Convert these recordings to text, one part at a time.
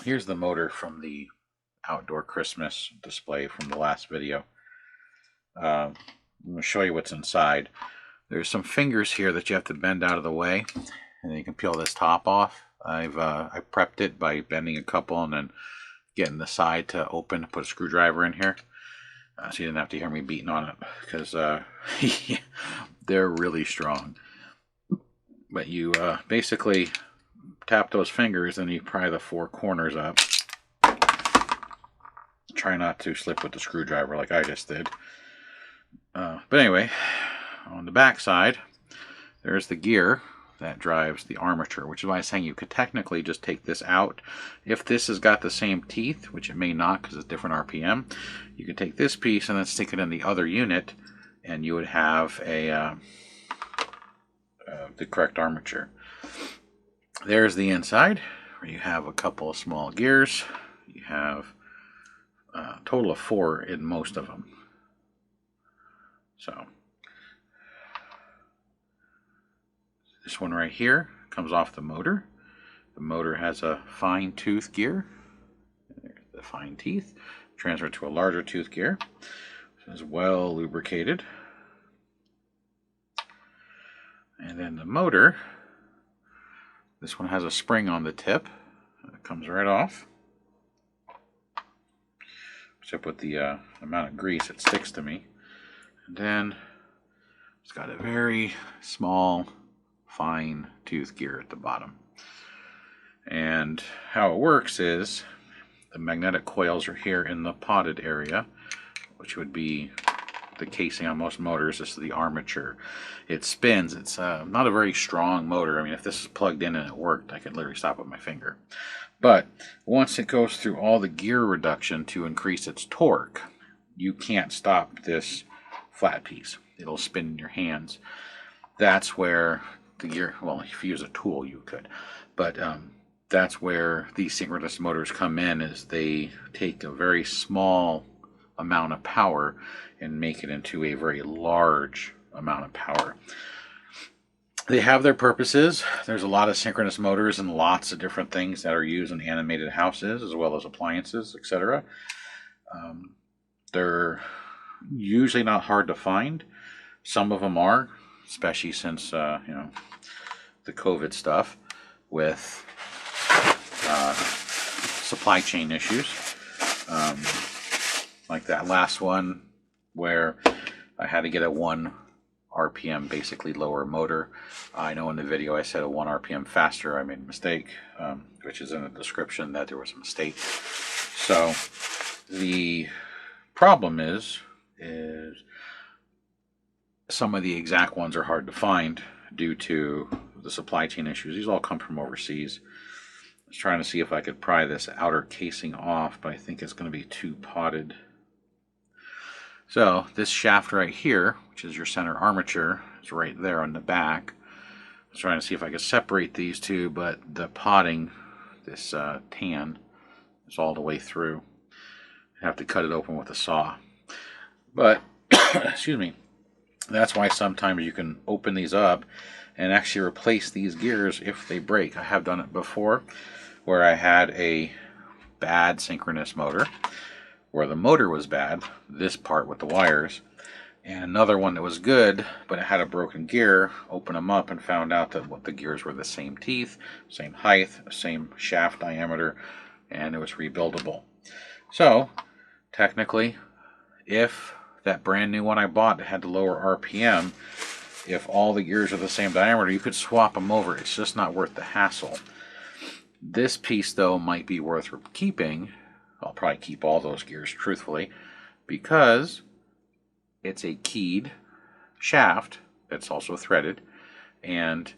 Here's the motor from the outdoor Christmas display from the last video. I'm going to show you what's inside. There's some fingers here that you have to bend out of the way, and then you can peel this top off. I prepped it by bending a couple and then getting the side to open to put a screwdriver in here. So you didn't have to hear me beating on it, because they're really strong. But you basically tap those fingers and you pry the four corners up. Try not to slip with the screwdriver like I just did. But anyway, on the back side, there's the gear that drives the armature, which is why I'm saying you could technically just take this out. If this has got the same teeth, which it may not because it's different RPM, you can take this piece and then stick it in the other unit, and you would have a the correct armature. There's the inside, where you have a couple of small gears. You have a total of 4 in most of them. So this one right here comes off the motor. The motor has a fine tooth gear. There's the fine teeth. Transfer to a larger tooth gear. It's well lubricated. And then the motor, this one has a spring on the tip. It comes right off. Except with the amount of grease, it sticks to me. And then it's got a very small, fine tooth gear at the bottom. And how it works is the magnetic coils are here in the potted area, which would be the casing on most motors. This is the armature. It spins. It's not a very strong motor. I mean, if this is plugged in and it worked, I could literally stop with my finger. But once it goes through all the gear reduction to increase its torque, you can't stop this flat piece. It'll spin in your hands. That's where the gear, well, if you use a tool you could, but that's where these synchronous motors come in, is they take a very small amount of power and make it into a very large amount of power. They have their purposes. There's a lot of synchronous motors and lots of different things that are used in animated houses as well as appliances, etc. They're usually not hard to find. Some of them are, especially since you know, the COVID stuff with supply chain issues. Like that last one where I had to get a 1 RPM basically lower motor. I know in the video I said a 1 RPM faster. I made a mistake, which is in the description that there was a mistake. So the problem is some of the exact ones are hard to find due to the supply chain issues. These all come from overseas. I was trying to see if I could pry this outer casing off, but I think it's going to be too potted. So this shaft right here, which is your center armature, is right there on the back. I was trying to see if I could separate these two, but the potting, this tan, is all the way through. I have to cut it open with a saw. But, excuse me, that's why sometimes you can open these up and actually replace these gears if they break. I have done it before where I had a bad synchronous motor, where the motor was bad, this part with the wires, and another one that was good, but it had a broken gear. Opened them up and found out that the gears were the same teeth, same height, same shaft diameter, and it was rebuildable. So, technically, if that brand new one I bought that had the lower RPM, if all the gears are the same diameter, you could swap them over. It's just not worth the hassle. This piece, though, might be worth keeping. I'll probably keep all those gears, truthfully, because it's a keyed shaft that's also threaded, and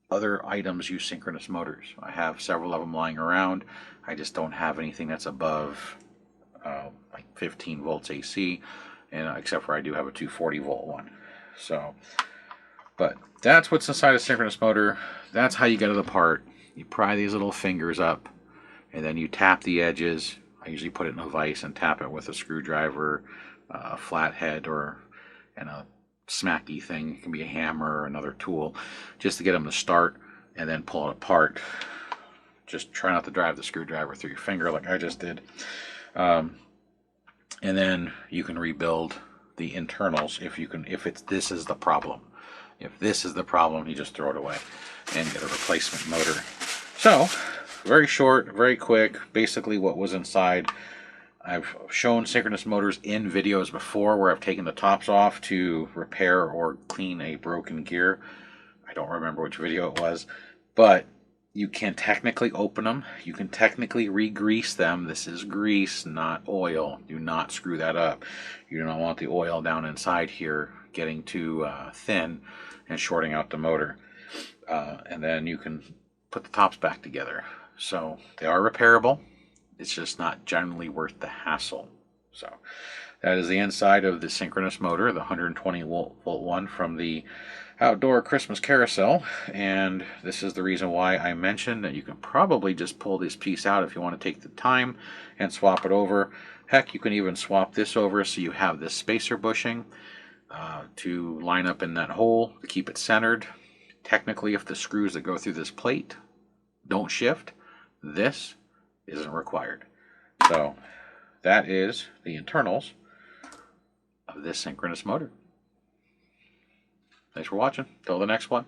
other items use synchronous motors. I have several of them lying around. I just don't have anything that's above like 15 volts AC, and except for I do have a 240 volt one. So, but that's what's inside a synchronous motor. That's how you get it apart. You pry these little fingers up, and then you tap the edges. I usually put it in a vise and tap it with a screwdriver, a flathead, and a smacky thing. It can be a hammer or another tool, just to get them to start, and then pull it apart just try not to drive the screwdriver through your finger like I just did. And then you can rebuild the internals if this is the problem. If this is the problem, you just throw it away and get a replacement motor. So, very short, very quick, basically what was inside. I've shown synchronous motors in videos before where I've taken the tops off to repair or clean a broken gear. I don't remember which video it was, but you can technically open them. You can technically re-grease them. This is grease, not oil. Do not screw that up. You do not want the oil down inside here getting too thin and shorting out the motor. And then you can put the tops back together. So they are repairable. It's just not generally worth the hassle. So that is the inside of the synchronous motor, the 120 volt one from the outdoor Christmas carousel. And this is the reason why I mentioned that you can probably just pull this piece out if you want to take the time and swap it over. Heck, you can even swap this over so you have this spacer bushing to line up in that hole to keep it centered. Technically, if the screws that go through this plate don't shift, this isn't required. So that is the internals of this synchronous motor. Thanks for watching. Till the next one.